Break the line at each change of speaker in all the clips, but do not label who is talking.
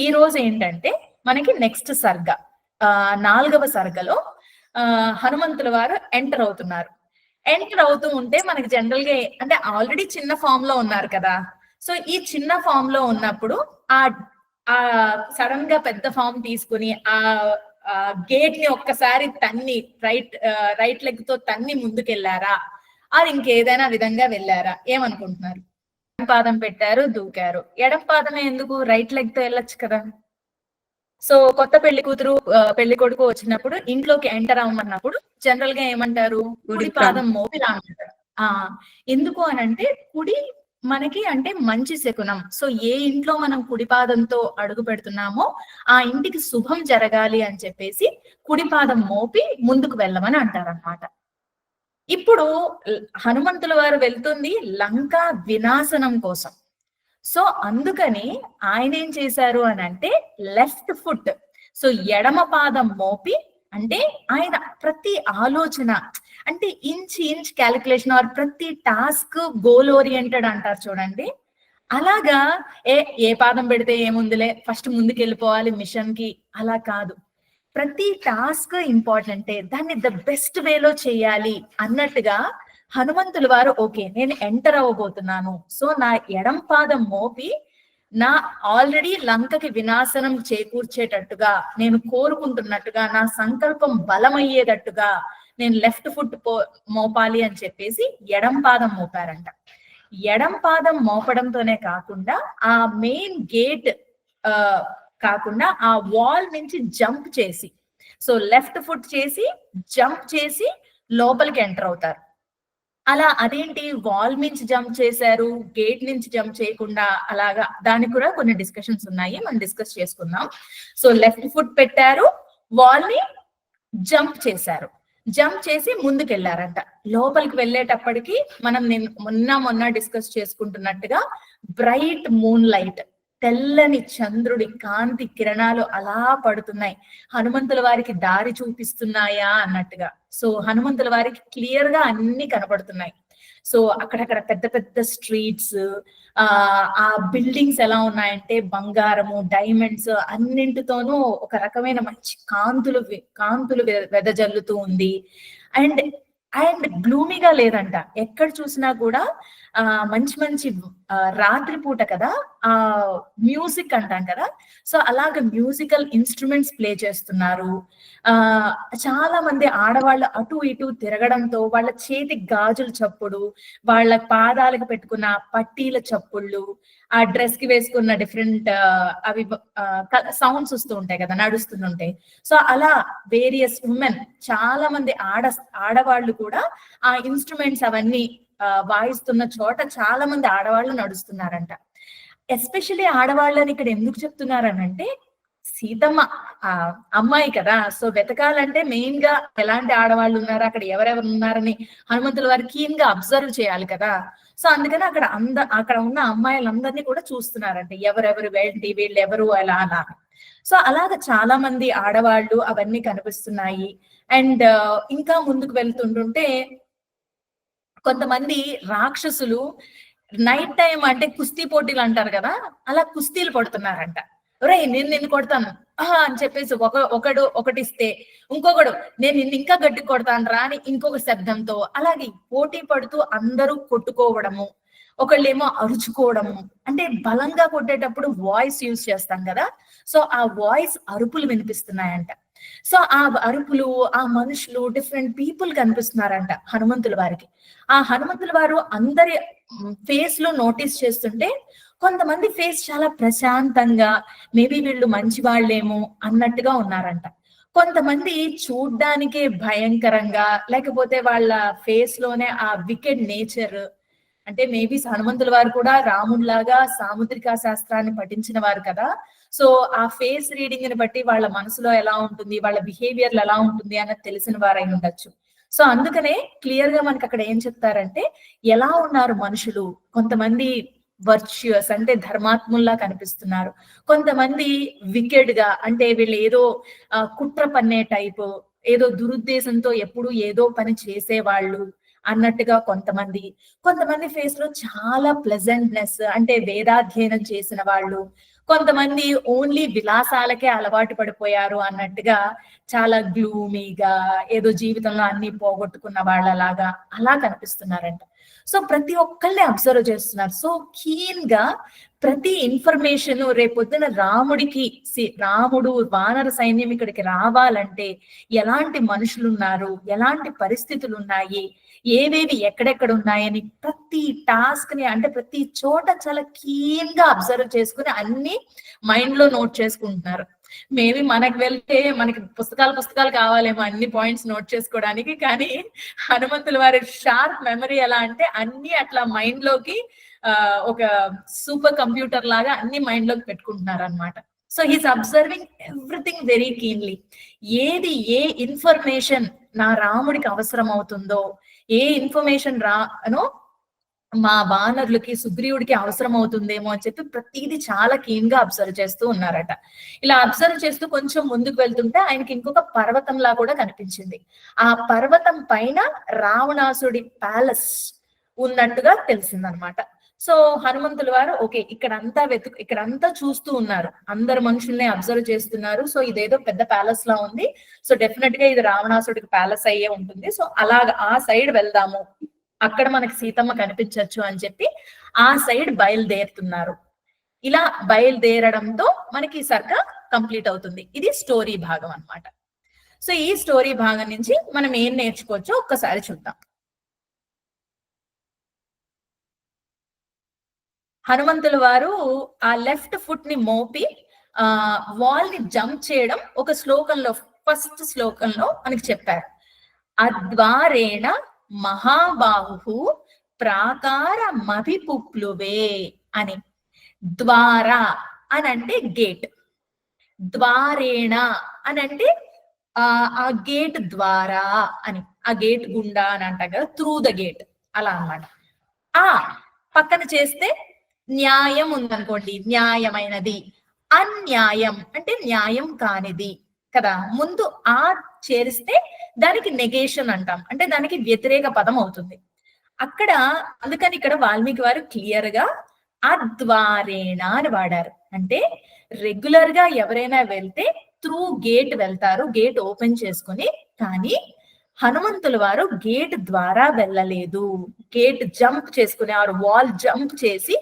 ఈ రోజు ఏంటంటే మనకి నెక్స్ట్ సర్గ 4వ సర్గలో హనుమంతుల వారు ఎంటర్ అవుతున్నారు. ఎంటర్ అవుతూ ఉంటే మనకి జనరల్ గా అంటే ఆల్రెడీ చిన్న ఫామ్ లో ఉన్నారు కదా. సో ఈ చిన్న ఫామ్ లో ఉన్నప్పుడు ఆ ఆ సడన్ గా పెద్ద ఫామ్ తీసుకుని ఆ గేట్ ని ఒక్కసారి తన్ని రైట్ లెగ్ తో తన్ని ముందుకెళ్లారా, అది ఇంకేదైనా విధంగా వెళ్ళారా ఏమనుకుంటున్నారు? పాదం పెట్టారు, దూకారు. ఎడం పాదమే ఎందుకు? రైట్ లెగ్ తో వెళ్ళొచ్చు కదా. సో కొత్త పెళ్లి కూతురు పెళ్లి కొడుకు వచ్చినప్పుడు ఇంట్లోకి ఎంటర్ అవ్వమన్నప్పుడు జనరల్ గా ఏమంటారు? కుడి పాదం మోపిలా అంటారు. ఎందుకు అనంటే కుడి మనకి అంటే మంచి శకునం. సో ఏ ఇంట్లో మనం కుడి పాదంతో అడుగు పెడుతున్నామో ఆ ఇంటికి శుభం జరగాలి అని చెప్పేసి కుడి పాదం మోపి ముందుకు వెళ్ళమని అంటారన్నమాట. ఇప్పుడు హనుమంతుల వారు వెళ్తుంది లంకా వినాశనం కోసం. సో అందుకని ఆయన ఏం చేశారు అని అంటే లెఫ్ట్ ఫుట్, సో ఎడమ పాదం మోపి, అంటే ఆయన ప్రతి ఆలోచన అంటే ఇంచ్ క్యాలిక్యులేషన్ ఆర్ ప్రతి టాస్క్ గోల్ ఓరియంటెడ్ అంటారు చూడండి. అలాగా ఏ పాదం పెడితే ఏముందిలే ఫస్ట్ ముందుకు వెళ్ళిపోవాలి మిషన్ కి, అలా కాదు. ప్రతి టాస్క్ ఇంపార్టెంటే, దాన్ని ద బెస్ట్ వేలో చేయాలి అన్నట్టుగా హనుమంతుల వారు ఓకే నేను ఎంటర్ అవ్వబోతున్నాను, సో నా ఎడం పాదం మోపి నా ఆల్రెడీ లంకకి వినాశనం చేకూర్చేటట్టుగా నేను కోరుకుంటున్నట్టుగా నా సంకల్పం బలమయ్యేటట్టుగా నేను లెఫ్ట్ ఫుట్ మోపాలి అని చెప్పేసి ఎడం పాదం మోపారంట. ఎడం పాదం మోపడంతోనే కాకుండా ఆ మెయిన్ గేట్ కాకుండా ఆ వాల్ నుంచి జంప్ చేసి, సో లెఫ్ట్ ఫుట్ చేసి జంప్ చేసి లోపలికి ఎంటర్ అవుతారు. అలా అదేంటి వాల్ నుంచి జంప్ చేశారు, గేట్ నుంచి జంప్ చేయకుండా అలాగా, దానికి కూడా కొన్ని డిస్కషన్స్ ఉన్నాయి, మనం డిస్కస్ చేసుకుందాం. సో లెఫ్ట్ ఫుట్ పెట్టారు, వాల్ ని జంప్ చేశారు, జంప్ చేసి ముందుకెళ్లారంట. లోపలికి వెళ్ళేటప్పటికి మనం మొన్న డిస్కస్ చేసుకుంటున్నట్టుగా బ్రైట్ మూన్ లైట్, తెల్లని చంద్రుడి కాంతి కిరణాలు అలా పడుతున్నాయి, హనుమంతుల వారికి దారి చూపిస్తున్నాయా అన్నట్టుగా. సో హనుమంతుల వారికి క్లియర్ గా అన్ని కనపడుతున్నాయి. సో అక్కడక్కడ పెద్ద పెద్ద స్ట్రీట్స్, ఆ బిల్డింగ్స్ ఎలా ఉన్నాయంటే బంగారము డైమండ్స్ అన్నింటితోనూ ఒక రకమైన మంచి కాంతులు వెదజల్లుతూ ఉంది. అండ్ అండ్ గ్లూమీగా లేదంట, ఎక్కడ చూసినా కూడా మంచి రాత్రిపూట కదా, ఆ మ్యూజిక్ అంటాం కదా, సో అలాగ మ్యూజికల్ ఇన్స్ట్రుమెంట్స్ ప్లే చేస్తున్నారు. చాలా మంది ఆడవాళ్ళు అటు ఇటు తిరగడంతో వాళ్ళ చేతి గాజుల చప్పుడు, వాళ్ళ పాదాలకు పెట్టుకున్న పట్టీల చప్పుళ్ళు, ఆ డ్రెస్ కి వేసుకున్న డిఫరెంట్ అవి సౌండ్స్ వస్తూ ఉంటాయి కదా నడుస్తుంటాయి. సో అలా వేరియస్ ఉమెన్, చాలా మంది ఆడవాళ్ళు కూడా ఆ ఇన్స్ట్రుమెంట్స్ అవన్నీ వాయిస్తున్న చోట చాలా మంది ఆడవాళ్ళు నడుస్తున్నారంట. ఎస్పెషల్లీ ఆడవాళ్ళని ఇక్కడ ఎందుకు చెప్తున్నారనంటే సీతమ్మ అమ్మాయి కదా, సో వెతకాలంటే మెయిన్ గా ఎలాంటి ఆడవాళ్ళు ఉన్నారు, అక్కడ ఎవరెవరు ఉన్నారని హనుమంతుల వారు కీన్ గా అబ్జర్వ్ చేయాలి కదా. సో అందుకని అక్కడ ఉన్న అమ్మాయిలందరినీ కూడా చూస్తున్నారంటే ఎవరెవరు వీళ్ళు ఎవరు అలా అలా. సో అలాగ చాలా మంది ఆడవాళ్ళు అవన్నీ కనిపిస్తున్నాయి. అండ్ ఇంకా ముందుకు వెళ్తుంటుంటే కొంతమంది రాక్షసులు నైట్ టైం అంటే కుస్తీ పోటీలు అంటారు కదా, అలా కుస్తీలు పడుతున్నారంట. ఒరే నేను నిన్ను కొడతాను అని చెప్పేసి ఒకటిస్తే ఇంకొకడు నేను నిన్ను ఇంకా గట్టి కొడతాను రా అని ఇంకొక శబ్దంతో అలాగే పోటీ పడుతూ అందరూ కొట్టుకోవడము, ఒకళ్ళేమో అరుచుకోవడము. అంటే బలంగా కొట్టేటప్పుడు వాయిస్ యూజ్ చేస్తాం కదా, సో ఆ వాయిస్ అరుపులు వినిపిస్తున్నాయంట. సో ఆ అరుపులు, ఆ మనుషులు డిఫరెంట్ పీపుల్ కనిపిస్తున్నారంట హనుమంతుల వారికి. ఆ హనుమంతుల వారు అందరి ఫేస్ లో నోటీస్ చేస్తుంటే కొంతమంది ఫేస్ చాలా ప్రశాంతంగా, మేబీ వీళ్ళు మంచి వాళ్ళేమో అన్నట్టుగా ఉన్నారంట. కొంతమంది చూడ్డానికే భయంకరంగా, లేకపోతే వాళ్ళ ఫేస్ లోనే ఆ వికెడ్ నేచర్, అంటే మేబీ హనుమంతుల వారు కూడా రాముడిలాగా సాముద్రిక శాస్త్రాన్ని పఠించిన వారు కదా, సో ఆ ఫేస్ రీడింగ్ ని బట్టి వాళ్ళ మనసులో ఎలా ఉంటుంది, వాళ్ళ బిహేవియర్ ఎలా ఉంటుంది అన్నది తెలిసిన వారై ఉండొచ్చు. సో అందుకనే క్లియర్ గా మనకి అక్కడ ఏం చెప్తారంటే ఎలా ఉన్నారు మనుషులు, కొంతమంది వర్చ్యుయస్ అంటే ధర్మాత్ముల్లా కనిపిస్తున్నారు, కొంతమంది వికెడ్ గా అంటే వీళ్ళు ఏదో కుట్ర పన్నే టైపు, ఏదో దురుద్దేశంతో ఎప్పుడు ఏదో పని చేసేవాళ్ళు అన్నట్టుగా కొంతమంది ఫేస్ లో చాలా ప్లెజెంట్నెస్ అంటే వేదాధ్యయనం చేసిన వాళ్ళు, కొంతమంది ఓన్లీ విలాసాలకే అలవాటు పడిపోయారు అన్నట్టుగా చాలా గ్లూమీగా ఏదో జీవితంలో అన్ని పోగొట్టుకున్న వాళ్ళలాగా అలా కనిపిస్తున్నారంట. సో ప్రతి ఒక్కళ్ళని అబ్జర్వ్ చేస్తున్నారు. సో కీన్ గా ప్రతి ఇన్ఫర్మేషన్ రేపొద్దున రాముడు వానర సైన్యం ఇక్కడికి రావాలంటే ఎలాంటి మనుషులు ఉన్నారు, ఎలాంటి పరిస్థితులు ఉన్నాయి, ఏవేవి ఎక్కడెక్కడ ఉన్నాయని ప్రతి టాస్క్ ని అంటే ప్రతి చోట చాలా కీన్ గా అబ్జర్వ్ చేసుకుని అన్ని మైండ్ లో నోట్ చేసుకుంటున్నారు. మేబీ మనకు వెళ్తే మనకి పుస్తకాలు కావాలేమో అన్ని పాయింట్స్ నోట్ చేసుకోవడానికి, కానీ హనుమంతుల వారి షార్ప్ మెమరీ ఎలా అంటే అన్ని అట్లా మైండ్ లోకి ఒక సూపర్ కంప్యూటర్ లాగా అన్ని మైండ్ లోకి పెట్టుకుంటున్నారు అనమాట. So he's observing everything very keenly. ఏది ఏ ఇన్ఫర్మేషన్ నా రాముడికి అవసరం అవుతుందో, ఏ ఇన్ఫర్మేషన్ రానో మా వానరులకి సుగ్రీవుడికి అవసరం అవుతుందేమో అని చెప్పి ప్రతిదీ చాలా కీన్ గా అబ్జర్వ్ చేస్తూ ఉన్నారట. ఇలా అబ్జర్వ్ చేస్తూ కొంచెం ముందుకు వెళ్తుంటే ఆయనకి ఇంకొక పర్వతంలా కూడా కనిపించింది. ఆ పర్వతం పైన రావణాసుడి ప్యాలెస్ ఉన్నట్టుగా తెలిసిందనమాట. సో హనుమంతుల వారు ఓకే ఇక్కడంతా చూస్తూ ఉన్నారు, అందరు మనుషుల్ని అబ్జర్వ్ చేస్తున్నారు. సో ఇదేదో పెద్ద ప్యాలెస్ లా ఉంది, సో డెఫినెట్ గా ఇది రావణాసుడికి ప్యాలెస్ అయ్యే ఉంటుంది. సో అలాగా ఆ సైడ్ వెళ్దాము, అక్కడ మనకి సీతమ్మ కనిపించవచ్చు అని చెప్పి ఆ సైడ్ బయలుదేరుతున్నారు. ఇలా బయలుదేరడంతో మనకి సర్గ కంప్లీట్ అవుతుంది. ఇది స్టోరీ భాగం అన్నమాట. సో ఈ స్టోరీ భాగం నుంచి మనం ఏం నేర్చుకోవచ్చో ఒక్కసారి చూద్దాం. హనుమంతుల వారు ఆ లెఫ్ట్ ఫుట్ ని మోపి వాల్ ని జంప్ చేయడం ఒక శ్లోకంలో, ఫస్ట్ శ్లోకంలో మనకి చెప్పారు. అద్వారేణ మహాబాహు ప్రాకార మభిపుప్లువే అని. ద్వార అని అంటే గేట్, ద్వారేణ అని అంటే ఆ గేట్ ద్వారా అని, ఆ గేట్ గుండా అని అంటాం కదా, త్రూ ద గేట్ అలా అన్నమాట. ఆ పక్కన చేస్తే న్యాయం ఉందనుకోండి, న్యాయమైనది. అన్యాయం అంటే న్యాయం కానిది కదా. ముందు ఆ చేరిస్తే దానికి నెగేషన్ అంటాం, అంటే దానికి వ్యతిరేక పదం అవుతుంది. అక్కడ అందుకని ఇక్కడ వాల్మీకి వారు క్లియర్ గా అద్వారేణ అని వాడారు. అంటే రెగ్యులర్ గా ఎవరైనా వెళ్తే త్రూ గేట్ వెళ్తారు, గేట్ ఓపెన్ చేసుకుని. కానీ హనుమంతుల వారు గేట్ ద్వారా వెళ్ళలేదు, గేట్ జంప్ చేసుకుని ఆ వాల్ జంప్ చేసి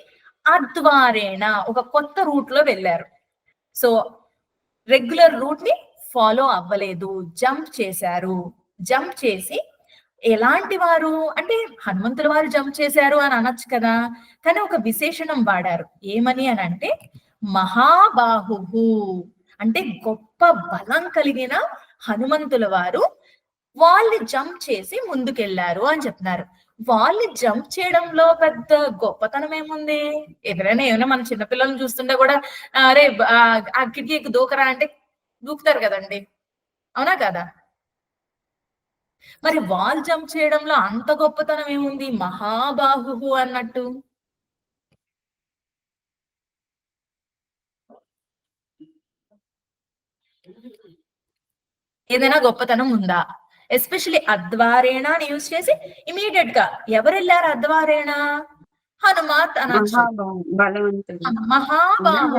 అద్వారేణ ఒక కొత్త రూట్ లో వెళ్ళారు. సో రెగ్యులర్ రూట్ ని ఫాలో అవ్వలేదు, జంప్ చేశారు. జంప్ చేసి ఎలాంటి వారు అంటే హనుమంతుల వారు జంప్ చేశారు అని అనొచ్చు కదా, కానీ ఒక విశేషణం వాడారు. ఏమని అని అంటే మహాబాహు, అంటే గొప్ప బలం కలిగిన హనుమంతుల వారు వాళ్ళని జంప్ చేసి ముందుకెళ్లారు అని చెప్తున్నారు. వాళ్ళని జంప్ చేయడంలో పెద్ద గొప్పతనం ఏముంది? ఎవరైనా ఏమైనా మన చిన్నపిల్లల్ని చూస్తుంటే కూడా అరే ఆ కిటికీకి దూకరా అంటే దూకుతారు కదండి, అవునా కదా? మరి వాల్ జంప్ చేయడంలో అంత గొప్పతనం ఏముంది మహాబాహు అన్నట్టు? ఏదైనా గొప్పతనం ఉందా? ఎస్పెషలీ అద్వారేణ అని యూజ్ చేసి ఇమీడియట్ గా ఎవరు వెళ్ళారు అద్వారేణ? హనుమాత్ అనొచ్చు, మహాబాహు.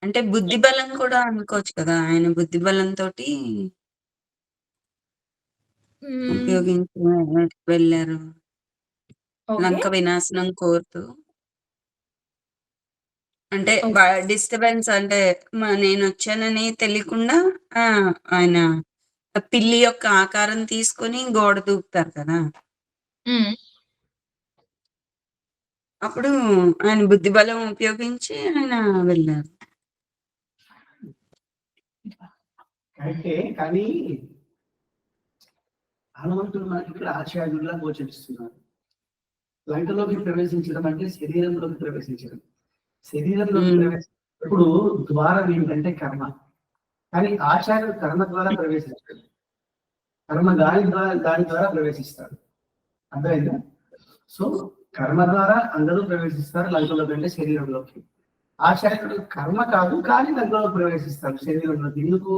అంటే బుద్ధి బలం కూడా అనుకోవచ్చు కదా, ఆయన బుద్ధి బలంతో ఉపయోగించి వెళ్ళారు లంక వినాశనం కోరుతూ. అంటే డిస్టర్బెన్స్ అంటే నేను వచ్చానని తెలియకుండా ఆయన పిల్లి యొక్క ఆకారం తీసుకొని గోడ దూకుతారు కదా, అప్పుడు ఆయన బుద్ధి బలం ఉపయోగించి ఆయన వెళ్ళారు.
అంటే కానీ హనుమంతుడు మనకి ఇక్కడ ఆచార్యుల్లా గోచరిస్తున్నారు. లంకలోకి ప్రవేశించడం అంటే శరీరంలోకి ప్రవేశించడం. శరీరంలోకి ఇప్పుడు ద్వారం ఏంటంటే కర్మ, కానీ ఆచార్యుడు కర్మ ద్వారా ప్రవేశించాడు, కర్మ దాని ద్వారా ప్రవేశిస్తాడు. అర్థమైందా? సో కర్మ ద్వారా అందరూ ప్రవేశిస్తారు లంకలోకి, అంటే శరీరంలోకి. ఆచార్యుడు కర్మ కాదు కానీ లంకలోకి ప్రవేశిస్తాడు శరీరంలోకి. ఎందుకు?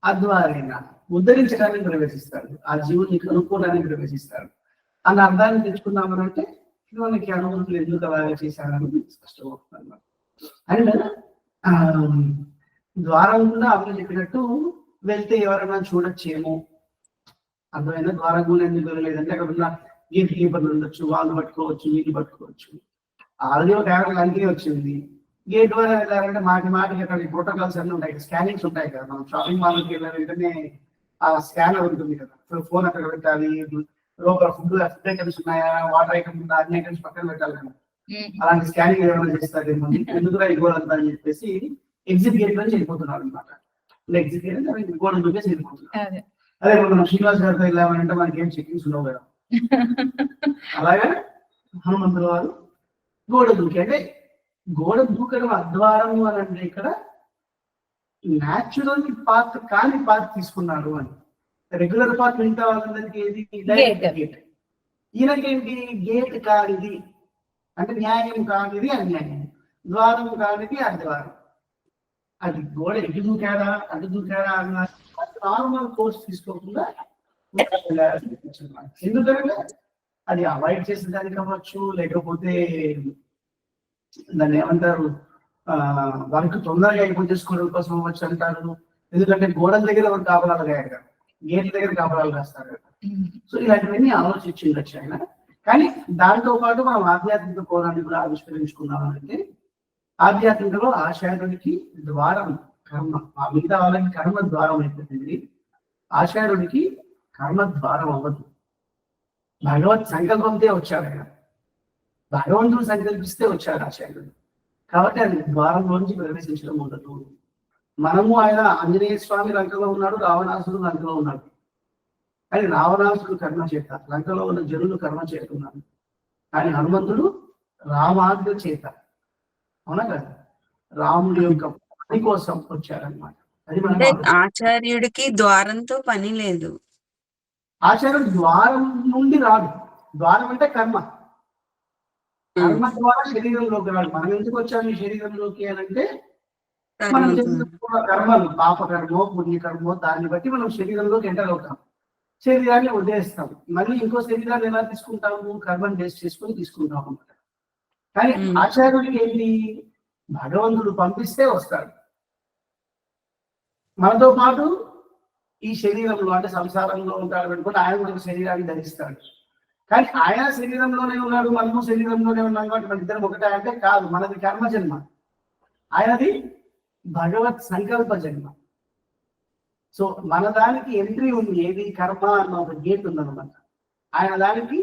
అద్వారైనా ఉద్ధరించడానికి ప్రవేశిస్తాడు, ఆ జీవుని కనుక్కోవడానికి ప్రవేశిస్తాడు అన్న అర్థాన్ని తెచ్చుకున్నామనంటే మనకి హనుమంతులు ఎందుకు అలాగే చేశారని స్పష్టమవుతుంది. అండ్ ద్వారం కూడా అప్పుడు చెప్పినట్టు వెళ్తే ఎవరైనా చూడొచ్చేమో, అర్థమైనా ద్వారం కూడా ఎందుకు వెళ్ళలేదంటే అక్కడ ఉన్న గేట్ కీపర్లు ఉండొచ్చు, వాళ్ళు పట్టుకోవచ్చు, వీళ్ళు పట్టుకోవచ్చు. ఆల్రెడీ ఒక యాభై లంకే వచ్చింది. గేట్ ద్వారా వెళ్ళాలంటే మాటికి అక్కడ ప్రోటోకాల్స్ అన్నీ ఉంటాయి, స్కానింగ్స్ ఉంటాయి కదా. మనం షాపింగ్ మాల్కి వెళ్ళిన వెంటనే ఆ స్కానర్ ఉంటుంది కదా, ఫోన్ అక్కడ పెట్టాలి, లోపల ఫుడ్ ఐటమ్స్ ఉన్నాయా, వాటర్ ఐటమ్స్ ఉందా, అన్ని ఐటమ్స్ పక్కన పెట్టాలి కదా. అలాంటి స్కానింగ్ ఏమైనా చేస్తారేమో ఎందుకు ఇవ్వాలంతా అని చెప్పేసి ఎగ్జిట్ గేట్ నుంచి వెళ్ళిపోతున్నారు అనమాట. ఎగ్జిట్ గేట్ గోడ చూపేసి వెళ్ళిపోతున్నారు. అదే మనం శ్రీనివాస్ గారితో వెళ్ళామంటే మనకి ఏం చెకింగ్స్ ఉండవు కదా. అలాగే హనుమంతుల వారు గోడ దూకి, అంటే గోడ దూకడం అద్వారము అని అంటే ఇక్కడ న్యాచురల్ పాత్ కాని పాత్ తీసుకున్నాడు అని. రెగ్యులర్ పాత్ మిగతా వాళ్ళందరికీ ఏది గేట్, ఈయనకేంటి గేట్ కానిది అంటే న్యాయం కానిది అన్యాయం, ద్వారం కానిది అద్వారం. అది గోడ ఎటు దూకాడా అటు దూకాడా అన్న నార్మల్ కోర్స్ తీసుకోకుండా ఎందుకంటే అది అవాయిడ్ చేసేదానికి అవ్వచ్చు, లేకపోతే దాన్ని ఏమంటారు వాళ్ళకి తొందరగా అయిపోతే స్కూల్ కోసం అవ్వచ్చు అంటారు. ఎందుకంటే గోడల దగ్గర ఎవరు కాపలాలు కాయారు కదా, గేట్ల దగ్గర కాపలాలు కాస్తారు కదా. సో ఇలాంటివన్నీ ఆలోచించిండొచ్చు ఆయన. కానీ దాంతో పాటు మనం ఆధ్యాత్మిక కోణాన్ని కూడా ఆవిష్కరించుకున్నాం అంటే, ఆధ్యాత్మికలో ఆచార్యుడికి ద్వారం కర్మ, మిగతా వాళ్ళకి కర్మ ద్వారం అయిపోతుంది, ఆచార్యుడికి కర్మ ద్వారం అవ్వదు. భగవత్ సంకల్పంతో వచ్చాడు ఆయన, భగవంతుడు సంకల్పిస్తే వచ్చాడు ఆచార్యుడు. కాబట్టి అది ద్వారంలోంచి ప్రవేశించడం ఉండదు. మనము ఆయన ఆంజనేయ స్వామి లంకలో ఉన్నాడు, రావణాసుడు లంకలో ఉన్నాడు. కానీ రావణాసుడు కర్మ చేత, లంకలో ఉన్న జనులు కర్మ చేస్తున్నారు. కానీ హనుమంతుడు రామార్గ చేత, అవునా కదా, రాముడి యొక్క పని కోసం వచ్చారనమాట. అది
అంటే ఆచార్యుడికి ద్వారంతో పని లేదు.
ఆచార్యుడు ద్వారం నుండి రాడు. ద్వారం అంటే కర్మ, కర్మ ద్వారా శరీరంలోకి రాడు. మనం ఎందుకు వచ్చాము ఈ శరీరంలోకి అని అంటే, మనం చేస్తున్న కర్మలు, పాపకర్మో పుణ్యకర్మో దాన్ని బట్టి మనం శరీరంలోకి ఎంటర్ అవుతాం, శరీరాన్ని వదిలేస్తాం. మళ్ళీ ఇంకో శరీరాన్ని ఎలా తీసుకుంటాము, కర్మను బేస్ చేసుకుని తీసుకుంటాం అన్నమాట. కానీ ఆచార్యుడికి ఏంటి, భగవంతుడు పంపిస్తే వస్తాడు, మనతో పాటు ఈ శరీరంలో అంటే సంసారంలో ఉంటాడు అనుకుంటే ఆయన కూడా శరీరాన్ని ధరిస్తాడు. కానీ ఆయన శరీరంలోనే ఉన్నాడు, మనము శరీరంలోనే ఉన్నాం కాబట్టి మన ఇద్దరం ఒకటే అంటే కాదు. మనది కర్మ జన్మ, ఆయనది భగవత్ సంకల్ప జన్మ. సో మన దానికి ఎంట్రీ ఉంది, ఏది కర్మ అన్న ఒక గేట్ ఉందన్నమాట. ఆయన దానికి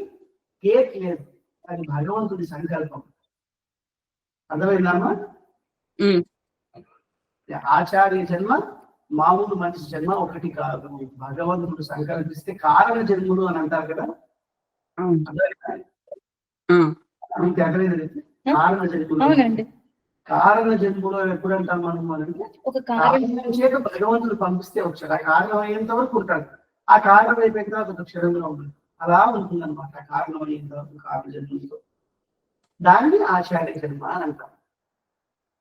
గేట్ లేదు, అది భగవంతుడి సంకల్పం. అర్థమైందమ్మా? ఆచార్య జన్మ మామూలు మనిషి జన్మ ఒకటి కాదు. భగవంతుడు సంకల్పిస్తే కారణ జన్ములు అని అంటారు కదా, కారణ జన్ములు. కారణ జన్ములో ఎప్పుడు అంటాం మనం అంటే, ఒక కారణం చేత భగవంతుడు పంపిస్తే వచ్చాడు, ఆ కారణం అయ్యేంత వరకు ఉంటాడు. ఆ కారణం అయిపోయిన తర్వాత ఒక క్షణంగా ఉంటుంది, అలా ఉంటుంది అనమాట. కారణం అయ్యేంత వరకు కారణ జన్ములతో, దాన్ని ఆచార్య జన్మ అని అంటాం.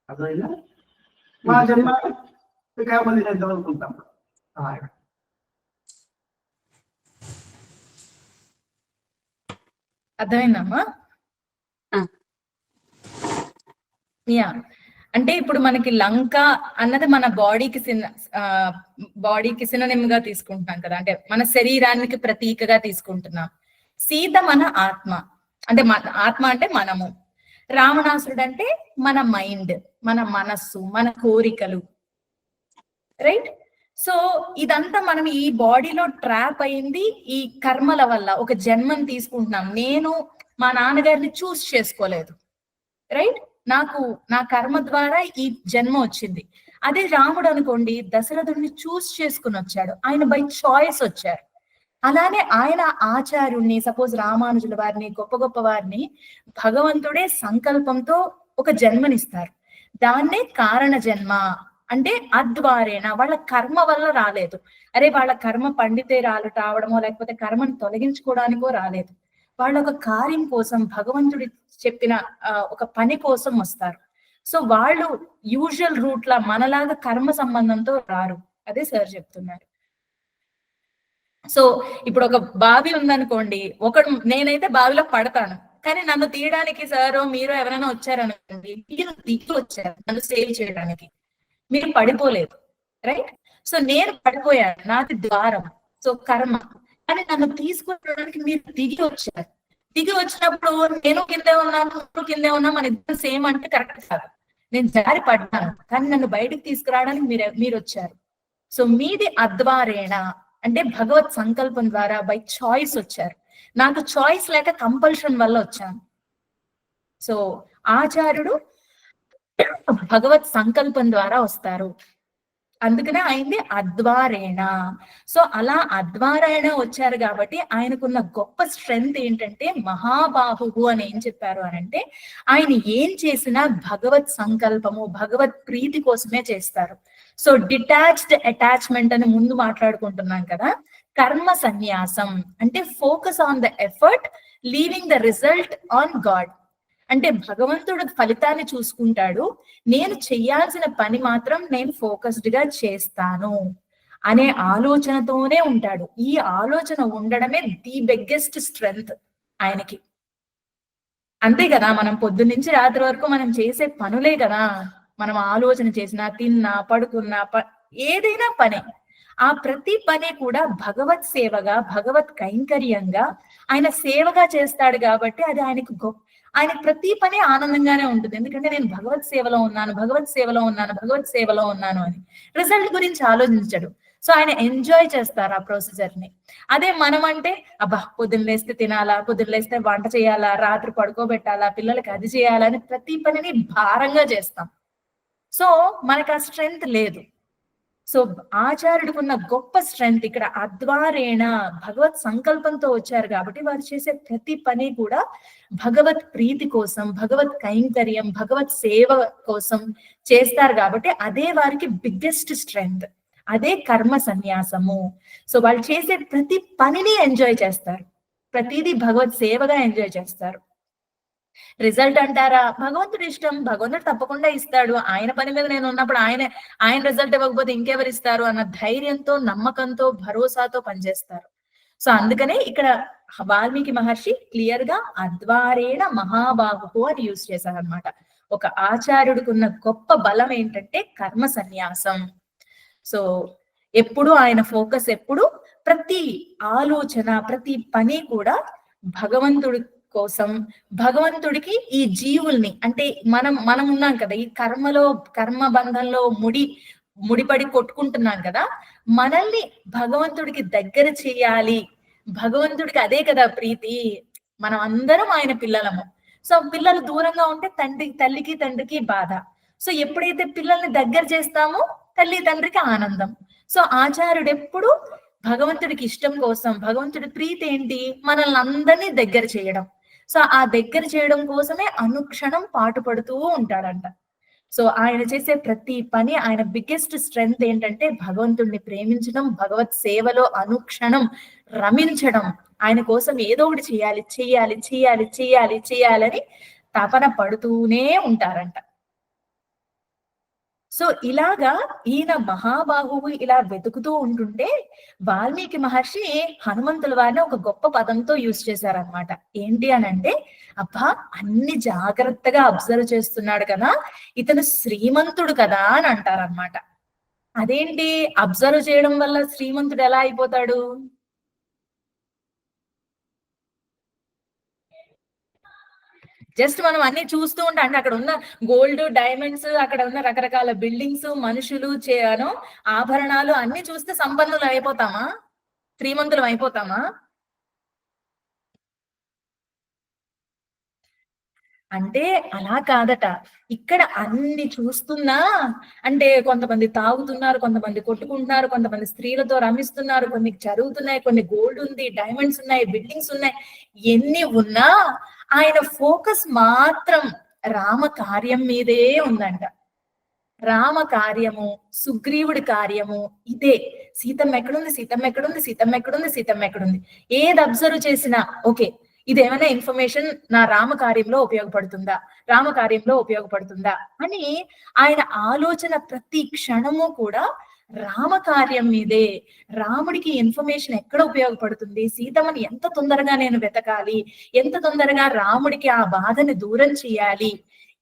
అర్థమైందా? మా జన్మ కర్మని ఎంతవరకు ఉంటాం అలాగా.
అర్థమైందమ్మా? యా, అంటే ఇప్పుడు మనకి లంక అన్నది మన బాడీకి సినోనిమ్ గా తీసుకుంటున్నాం కదా, అంటే మన శరీరానికి ప్రతీకగా తీసుకుంటున్నాం. సీత మన ఆత్మ, అంటే ఆత్మ అంటే మనము. రావణాసురుడు అంటే మన మైండ్, మన మనస్సు, మన కోరికలు, రైట్? సో ఇదంతా మనం ఈ బాడీలో ట్రాప్ అయింది ఈ కర్మల వల్ల. ఒక జన్మని తీసుకుంటున్నాం. నేను మా నాన్నగారిని చూస్ చేసుకోలేదు, రైట్? నాకు నా కర్మ ద్వారా ఈ జన్మ వచ్చింది. అదే రాముడు అనుకోండి, దశరథుడిని చూస్ చేసుకుని వచ్చాడు, ఆయన బై చాయిస్ వచ్చారు. అలానే ఆయన ఆచార్యుడిని, సపోజ్ రామానుజుల వారిని, గొప్ప గొప్ప వారిని భగవంతుడే సంకల్పంతో ఒక జన్మనిస్తారు. దాన్నే కారణ జన్మ అంటే, అద్వారేనా, వాళ్ళ కర్మ వల్ల రాలేదు. అరే వాళ్ళ కర్మ పండితే రావడమో లేకపోతే కర్మను తొలగించుకోవడానికో రాలేదు. వాళ్ళ ఒక కార్యం కోసం, భగవంతుడి చెప్పిన ఒక పని కోసం వస్తారు. సో వాళ్ళు యూజువల్ రూట్ లా మనలాగా కర్మ సంబంధంతో రారు. అదే సార్ చెప్తున్నారు. సో ఇప్పుడు ఒక బావి ఉందనుకోండి, నేనైతే బావిలో పడతాను, కానీ నన్ను తీయడానికి సారో మీరు ఎవరైనా వచ్చారనుకోండి, మీరు దిగి వచ్చారు నన్ను సేవ్ చేయడానికి, మీరు పడిపోలేదు, రైట్? సో నేను పడిపోయాను, నాది ద్వారం, సో కర్మ. కానీ నన్ను తీసుకురావడానికి మీరు దిగి వచ్చారు. దిగి వచ్చినప్పుడు నేను కిందే ఉన్నాను, నువ్వు కిందే ఉన్నా, మన ఇద్దరు సేమ్ అంటే కరెక్ట్ కాదు. నేను జారి పడ్డాను, కానీ నన్ను బయటకు తీసుకురావడానికి మీరు వచ్చారు. సో మీది అద్వారేణ అంటే భగవత్ సంకల్పం ద్వారా బై చాయిస్ వచ్చారు. నాకు చాయిస్ లేక కంపల్షన్ వల్ల వచ్చాను. సో ఆచార్యుడు భగవత్ సంకల్పం ద్వారా వస్తారు, అందుకనే ఆయనది అద్వారేణ. సో అలా అద్వారేణ వచ్చారు కాబట్టి ఆయనకున్న గొప్ప స్ట్రెంగ్త్ ఏంటంటే మహాబాహువు అని ఏం చెప్పారు అని అంటే, ఆయన ఏం చేసినా భగవత్ సంకల్పము భగవత్ ప్రీతి కోసమే చేస్తారు. సో డిటాచ్డ్ అటాచ్మెంట్ అని ముందు మాట్లాడుకుంటున్నాం కదా, కర్మ సన్యాసం అంటే focus on the effort, leaving the result on God. అంటే భగవంతుడు ఫలితాన్ని చూసుకుంటాడు, నేను చెయ్యాల్సిన పని మాత్రం నేను ఫోకస్డ్ గా చేస్తాను అనే ఆలోచనతోనే ఉంటాడు. ఈ ఆలోచన ఉండడమే ది బిగ్గెస్ట్ స్ట్రెంగ్త్ ఆయనకి. అంతే కదా, మనం పొద్దున్నుంచి రాత్రి వరకు మనం చేసే పనులే కదా, మనం ఆలోచన చేసినా, తిన్నా, పడుకున్నా, ఏదైనా పని, ఆ ప్రతి పని కూడా భగవత్ సేవగా భగవత్ కైంకర్యంగా ఆయన సేవగా చేస్తాడు. కాబట్టి అది ఆయనకు గొప్ప, ఆయన ప్రతి పని ఆనందంగానే ఉంటుంది. ఎందుకంటే నేను భగవత్ సేవలో ఉన్నాను, భగవత్ సేవలో ఉన్నాను, భగవత్ సేవలో ఉన్నాను అని రిజల్ట్ గురించి ఆలోచించడు. సో ఆయన ఎంజాయ్ చేస్తారు ఆ ప్రొసీజర్ ని. అదే మనం అంటే అబ్బా పొద్దున్న లేస్తే తినాలా, పొద్దున్న లేస్తే వంట చేయాలా, రాత్రి పడుకోబెట్టాలా, పిల్లలకి అది చేయాలని ప్రతి పనిని భారంగా చేస్తాం. సో మనకు ఆ స్ట్రెంగ్త్ లేదు. సో ఆచార్యుడికి ఉన్న గొప్ప స్ట్రెంగ్త్ ఇక్కడ అద్వారేణ భగవత్ సంకల్పంతో వచ్చారు కాబట్టి వారు చేసే ప్రతి పని కూడా భగవత్ ప్రీతి కోసం, భగవత్ కైంకర్యం, భగవత్ సేవ కోసం చేస్తారు. కాబట్టి అదే వారికి బిగ్గెస్ట్ స్ట్రెంగ్త్, అదే కర్మ సన్యాసము. సో వాళ్ళు చేసే ప్రతి పనిని ఎంజాయ్ చేస్తారు, ప్రతిదీ భగవత్ సేవగా ఎంజాయ్ చేస్తారు. రిజల్ట్ అంటారా, భగవంతుడి ఇష్టం, భగవంతుడు తప్పకుండా ఇస్తాడు. ఆయన పని మీద నేను ఉన్నప్పుడు ఆయన రిజల్ట్ ఇవ్వకపోతే ఇంకెవరు ఇస్తారు అన్న ధైర్యంతో, నమ్మకంతో, భరోసాతో పనిచేస్తారు. సో అందుకనే ఇక్కడ వాల్మీకి మహర్షి క్లియర్ గా అద్వారేణ మహాబాహు అని యూజ్ చేశారు అనమాట. ఒక ఆచార్యుడికి ఉన్న గొప్ప బలం ఏంటంటే కర్మ సన్యాసం. సో ఎప్పుడు ఆయన ఫోకస్ ఎప్పుడు ప్రతి ఆలోచన, ప్రతి పని కూడా భగవంతుడి కోసం, భగవంతుడికి ఈ జీవుల్ని అంటే మనం ఉన్నాం కదా, ఈ కర్మ బంధంలో ముడిపడి కొట్టుకుంటున్నాం కదా, మనల్ని భగవంతుడికి దగ్గర చేయాలి. భగవంతుడికి అదే కదా ప్రీతి, మనం అందరం ఆయన పిల్లలము. సో పిల్లలు దూరంగా ఉంటే తల్లికి తండ్రికి బాధ. సో ఎప్పుడైతే పిల్లల్ని దగ్గర చేస్తామో తల్లి తండ్రికి ఆనందం. సో ఆచార్యుడు ఎప్పుడు భగవంతుడికి ఇష్టం కోసం, భగవంతుడి ప్రీతి ఏంటి, మనల్ని అందరినీ దగ్గర చేయడం. సో ఆ దగ్గర చేయడం కోసమే అనుక్షణం పాటుపడుతూ ఉంటాడంట. సో ఆయన చేసే ప్రతి పని, ఆయన బిగ్గెస్ట్ స్ట్రెంగ్త్ ఏంటంటే భగవంతుడిని ప్రేమించడం, భగవత్ సేవలో అనుక్షణం రమించడం. ఆయన కోసం ఏదో ఒకటి చేయాలి చెయ్యాలి చెయ్యాలి చెయ్యాలి చెయ్యాలని తపన పడుతూనే ఉంటారంట. సో ఇలాగా ఈయన మహాబాహువు ఇలా వెతుకుతూ ఉంటుంటే వాల్మీకి మహర్షి హనుమంతుల వారిని ఒక గొప్ప పదంతో యూజ్ చేశారనమాట. ఏంటి అని అంటే, అబ్బా అన్ని జాగ్రత్తగా అబ్జర్వ్ చేస్తున్నాడు కదా, ఇతను శ్రీమంతుడు కదా అని అంటారనమాట. అదేంటి, అబ్జర్వ్ చేయడం వల్ల శ్రీమంతుడు ఎలా అయిపోతాడు? జస్ట్ మనం అన్ని చూస్తూ ఉంటాం. అంటే అక్కడ ఉన్న గోల్డ్, డైమండ్స్, అక్కడ ఉన్న రకరకాల బిల్డింగ్స్, మనుషులు, ఆభరణాలు అన్ని చూస్తే సంపన్నులు అయిపోతామా, శ్రీమంతులు అయిపోతామా? అంటే అలా కాదట. ఇక్కడ అన్ని చూస్తున్నా అంటే కొంతమంది తాగుతున్నారు, కొంతమంది కొట్టుకుంటున్నారు, కొంతమంది స్త్రీలతో రమిస్తున్నారు, కొన్ని జరుగుతున్నాయి, కొన్ని గోల్డ్ ఉంది, డైమండ్స్ ఉన్నాయి, బిల్డింగ్స్ ఉన్నాయి. ఎన్ని ఉన్నా ఆయన ఫోకస్ మాత్రం రామ కార్యం మీదే ఉందంట. రామ కార్యము, సుగ్రీవుడి కార్యము ఇదే. సీతమ్మ ఎక్కడుంది, సీతమ్మ ఎక్కడుంది, సీతమ్మ ఎక్కడుంది, సీతమ్మ ఎక్కడుంది, ఏది అబ్జర్వ్ చేసినా ఓకే ఇది ఏమైనా ఇన్ఫర్మేషన్ నా రామకార్యంలో ఉపయోగపడుతుందా అని ఆయన ఆలోచన ప్రతి క్షణము కూడా రామకార్యం మీదే. రాముడికి ఇన్ఫర్మేషన్ ఎక్కడ ఉపయోగపడుతుంది, సీతమ్మని ఎంత తొందరగా నేను వెతకాలి, ఎంత తొందరగా రాముడికి ఆ బాధని దూరం చేయాలి,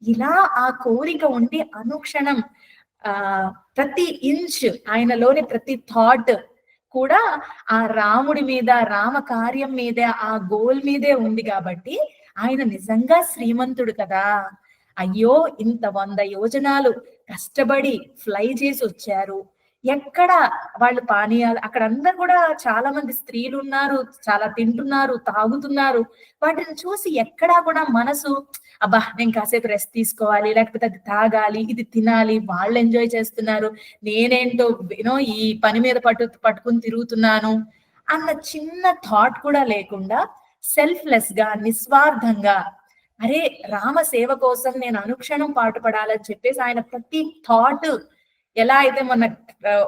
ఇలా ఆ కోరిక ఉండి అనుక్షణం ప్రతి ఇంచ్ ఆయనలోని ప్రతి థాట్ కూడా ఆ రాముడి మీద, రామ కార్యం మీద, ఆ గోల్ మీదే ఉంది కాబట్టి ఆయన నిజంగా శ్రీమంతుడు కదా. అయ్యో ఇంత 100 యోజనాలు కష్టపడి ఫ్లై చేసి వచ్చారు, ఎక్కడ వాళ్ళు పానీయాలు, అక్కడ అందరు కూడా చాలా మంది స్త్రీలు ఉన్నారు, చాలా తింటున్నారు, తాగుతున్నారు, వాటిని చూసి ఎక్కడా కూడా మనసు అబ్బా నేను కాసేపు రెస్ట్ తీసుకోవాలి, లేకపోతే అది తాగాలి, ఇది తినాలి, వాళ్ళు ఎంజాయ్ చేస్తున్నారు, నేనేంటో ఈ పని మీద పట్టుకుని తిరుగుతున్నాను అన్న చిన్న థాట్ కూడా లేకుండా సెల్ఫ్లెస్ గా, నిస్వార్థంగా, అరే రామ సేవ కోసం నేను అనుక్షణం పాటుపడాలని చెప్పేసి ఆయన ప్రతి థాట్, ఎలా అయితే మొన్న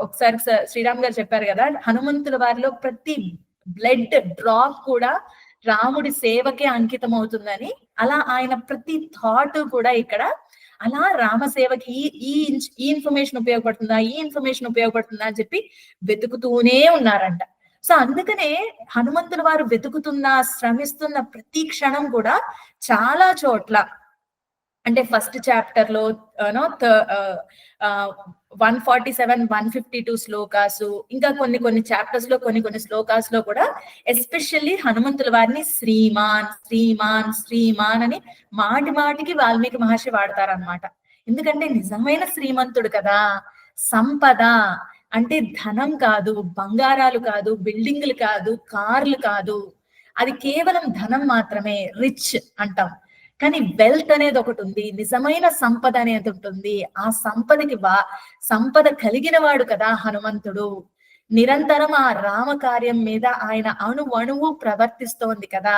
ఒకసారి శ్రీరామ్ గారు చెప్పారు కదా, హనుమంతుల వారిలో ప్రతి బ్లడ్ డ్రాప్ కూడా రాముడి సేవకే అంకితం అవుతుందని, అలా ఆయన ప్రతి థాట్ కూడా ఇక్కడ అలా రామ సేవకి ఈ ఇన్ఫర్మేషన్ ఉపయోగపడుతుందా, ఈ ఇన్ఫర్మేషన్ ఉపయోగపడుతుందా అని చెప్పి వెతుకుతూనే ఉన్నారంట. సో అందుకనే హనుమంతుల వారు వెతుకుతున్న, శ్రమిస్తున్న ప్రతి క్షణం కూడా చాలా చోట్ల, అంటే ఫస్ట్ చాప్టర్ లో 147, 152 శ్లోకాసు, ఇంకా కొన్ని చాప్టర్స్ లో కొన్ని శ్లోకాస్ లో కూడా ఎస్పెషల్లీ హనుమంతుల వారిని శ్రీమాన్ శ్రీమాన్ శ్రీమాన్ అని మాటికి వాల్మీకి మహర్షి వాడతారనమాట. ఎందుకంటే నిజమైన శ్రీమంతుడు కదా. సంపద అంటే ధనం కాదు, బంగారాలు కాదు, బిల్డింగ్లు కాదు, కార్లు కాదు, అది కేవలం ధనం మాత్రమే, రిచ్ అంటాం. కానీ వెల్త్ అనేది ఒకటి ఉంది, నిజమైన సంపద అనేది ఉంటుంది. ఆ సంపద కలిగిన వాడు కదా హనుమంతుడు. నిరంతరం ఆ రామ కార్యం మీద ఆయన అణువణువు ప్రవర్తిస్తోంది కదా,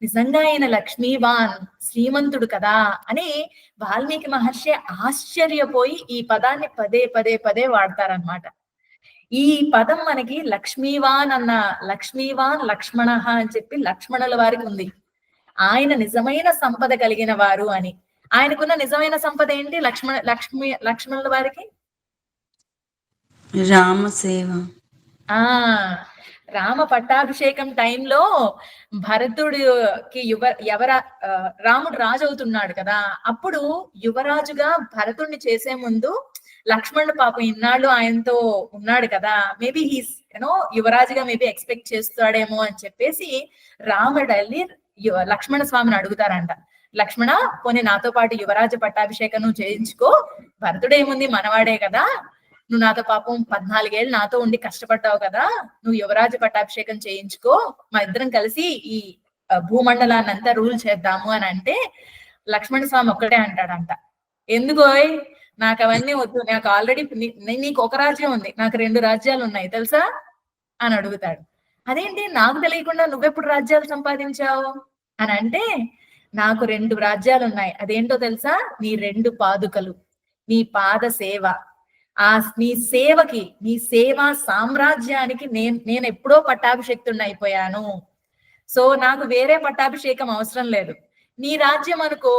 నిజంగా ఆయన లక్ష్మీవాన్ శ్రీమంతుడు కదా అని వాల్మీకి మహర్షి ఆశ్చర్యపోయి ఈ పదాన్ని పదే వాడతారనమాట. ఈ పదం మనకి లక్ష్మీవాన్ లక్ష్మీవాన్ లక్ష్మణ అని చెప్పి లక్ష్మణుల వారికి ఉంది. ఆయన నిజమైన సంపద కలిగిన వారు అని. ఆయనకున్న నిజమైన సంపద ఏంటి? లక్ష్మణుల వారికి
రామ సేవ.
రామ పట్టాభిషేకం టైంలో భరతుడికి రాముడు రాజు అవుతున్నాడు కదా, అప్పుడు యువరాజుగా భరతుడిని చేసే ముందు లక్ష్మణుడు పాపం ఇన్నాళ్ళు ఆయనతో ఉన్నాడు కదా, మేబీ హీస్ యువరాజుగా మేబీ ఎక్స్పెక్ట్ చేస్తాడేమో అని చెప్పేసి రాముడు వెళ్ళి లక్ష్మణ స్వామిని అడుగుతారంట, లక్ష్మణ పోనీ నాతో పాటు యువరాజ పట్టాభిషేకం నువ్వు చేయించుకో, భరతుడేముంది మనవాడే కదా, నువ్వు నాతో పాపం 14 ఏళ్ళు నాతో ఉండి కష్టపడ్డావు కదా, నువ్వు యువరాజ పట్టాభిషేకం చేయించుకో, మా ఇద్దరం కలిసి ఈ భూమండలాన్ని అంతా రూల్ చేద్దాము అని అంటే లక్ష్మణ స్వామి ఒక్కటే అంటాడంట, ఎందుకోయ్ నాకు అవన్నీ వద్దు, నాకు ఆల్రెడీ నీకు ఒక రాజ్యం ఉంది, నాకు 2 రాజ్యాలు ఉన్నాయి తెలుసా అని అడుగుతాడు. అదేంటి నాకు తెలియకుండా నువ్వెప్పుడు రాజ్యాలు సంపాదించావు అని అంటే, నాకు 2 రాజ్యాలు ఉన్నాయి, అదేంటో తెలుసా, నీ 2 పాదుకలు, నీ పాద సేవ, నీ సేవకి, నీ సేవా సామ్రాజ్యానికి నేను ఎప్పుడో పట్టాభిషేక్తుడిని అయిపోయాను. సో నాకు వేరే పట్టాభిషేకం అవసరం లేదు. నీ రాజ్యం అనుకో,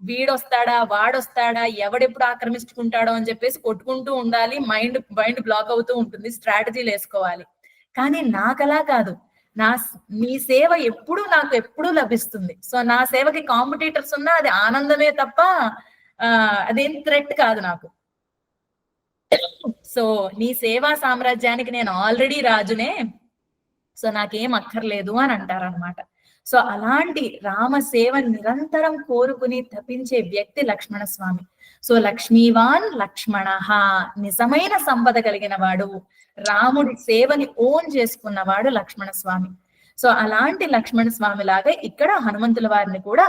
వీడొస్తాడా వాడొస్తాడా ఎవడెప్పుడు ఆక్రమించుకుంటాడో అని చెప్పేసి కొట్టుకుంటూ ఉండాలి, మైండ్ బ్లాక్ అవుతూ ఉంటుంది, స్ట్రాటజీలు వేసుకోవాలి. కానీ నాకలా కాదు, నీ సేవ నాకు ఎప్పుడూ లభిస్తుంది. సో నా సేవకి కాంపిటీటర్స్ ఉన్నా అది ఆనందమే తప్ప అదేం థ్రెట్ కాదు నాకు. సో నీ సేవా సామ్రాజ్యానికి నేను ఆల్రెడీ రాజునే, సో నాకేం అక్కర్లేదు అని అంటారనమాట. సో అలాంటి రామ సేవ నిరంతరం కోరుకుని తప్పించే వ్యక్తి లక్ష్మణ స్వామి. సో లక్ష్మీవాన్ లక్ష్మణ, నిజమైన సంపద కలిగిన వాడు, రాముడి సేవని ఓన్ చేసుకున్నవాడు లక్ష్మణ స్వామి. సో అలాంటి లక్ష్మణ స్వామి లాగా ఇక్కడ హనుమంతుల వారిని కూడా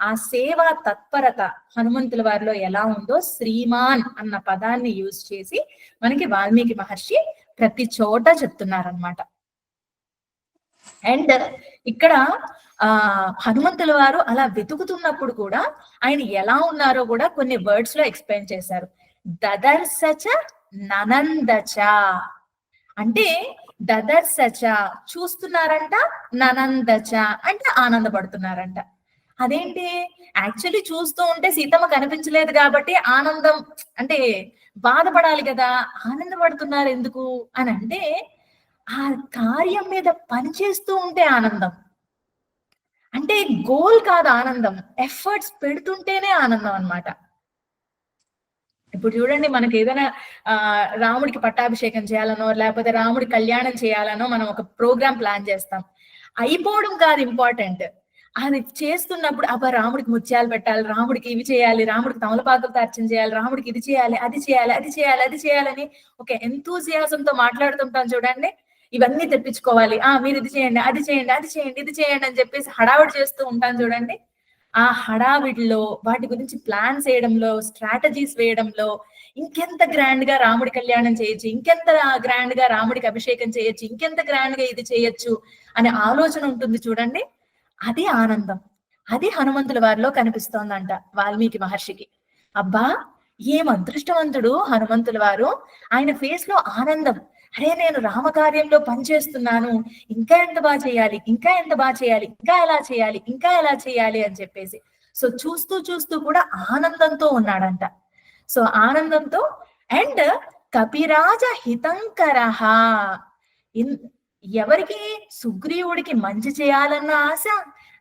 ఆ సేవా తత్పరత హనుమంతుల వారిలో ఎలా ఉందో శ్రీమాన్ అన్న పదాన్ని యూజ్ చేసి మనకి వాల్మీకి మహర్షి ప్రతి చోట చెప్తున్నారనమాట. అండ్ ఇక్కడ హనుమంతుల వారు అలా వెతుకుతున్నప్పుడు కూడా ఆయన ఎలా ఉన్నారో కూడా కొన్ని వర్డ్స్ లో ఎక్స్ప్లెయిన్ చేశారు. దదర్శచ ననందచ అంటే, దదర్శచ చూస్తున్నారంట, ననందచ అంటే ఆనందపడుతున్నారంట. అదేంటి, యాక్చువల్లీ చూస్తూ ఉంటే సీతమ్మ కనిపించలేదు కాబట్టి ఆనందం అంటే బాధపడాలి కదా, ఆనందపడుతున్నారు ఎందుకు అని అంటే ఆ కార్యం మీద పనిచేస్తూ ఉంటే ఆనందం. అంటే గోల్ కాదు ఆనందం, ఎఫర్ట్స్ పెడుతుంటేనే ఆనందం అన్నమాట. ఇప్పుడు చూడండి, మనకి ఏదైనా రాముడికి పట్టాభిషేకం చేయాలనో లేకపోతే రాముడి కళ్యాణం చేయాలనో మనం ఒక ప్రోగ్రామ్ ప్లాన్ చేస్తాం. అయిపోవడం కాదు ఇంపార్టెంట్, అది చేస్తున్నప్పుడు అబ్బా రాముడికి ముత్యాలు పెట్టాలి, రాముడికి ఇవి చేయాలి, రాముడికి తమలపాకులతో అర్చన చేయాలి, రాముడికి ఇది చేయాలి, అది చేయాలి, అది చేయాలి, అది చేయాలని ఒక ఎంతూజియాజంతో మాట్లాడుతుంటాం చూడండి. ఇవన్నీ తెప్పించుకోవాలి, మీరు ఇది చేయండి, అది చేయండి, అది చేయండి, ఇది చేయండి అని చెప్పేసి హడావిడి చేస్తూ ఉంటాం చూడండి. ఆ హడావిడిలో వాటి గురించి ప్లాన్స్ వేయడంలో, స్ట్రాటజీస్ వేయడంలో ఇంకెంత గ్రాండ్ గా రాముడి కళ్యాణం చేయొచ్చు, ఇంకెంత గ్రాండ్ గా రాముడికి అభిషేకం చేయొచ్చు, ఇంకెంత గ్రాండ్ గా ఇది చేయొచ్చు అనే ఆలోచన ఉంటుంది చూడండి. అది ఆనందం. అది హనుమంతుల వారిలో కనిపిస్తోందంట వాల్మీకి మహర్షికి. అబ్బా ఏం అదృష్టవంతుడు హనుమంతుల వారు, ఆయన ఫేస్ లో ఆనందం. అరే నేను రామకార్యంలో పనిచేస్తున్నాను, ఇంకా ఎంత బాగా చేయాలి, ఇంకా ఎంత బాగా చేయాలి, ఇంకా ఎలా చేయాలి, ఇంకా ఎలా చేయాలి అని చెప్పేసి. సో చూస్తూ చూస్తూ కూడా ఆనందంతో ఉన్నాడంట. సో ఆనందంతో అండ్ కపిరాజ హితంకరః, ఎవరికి సుగ్రీవుడికి మంచి చేయాలన్న ఆశ,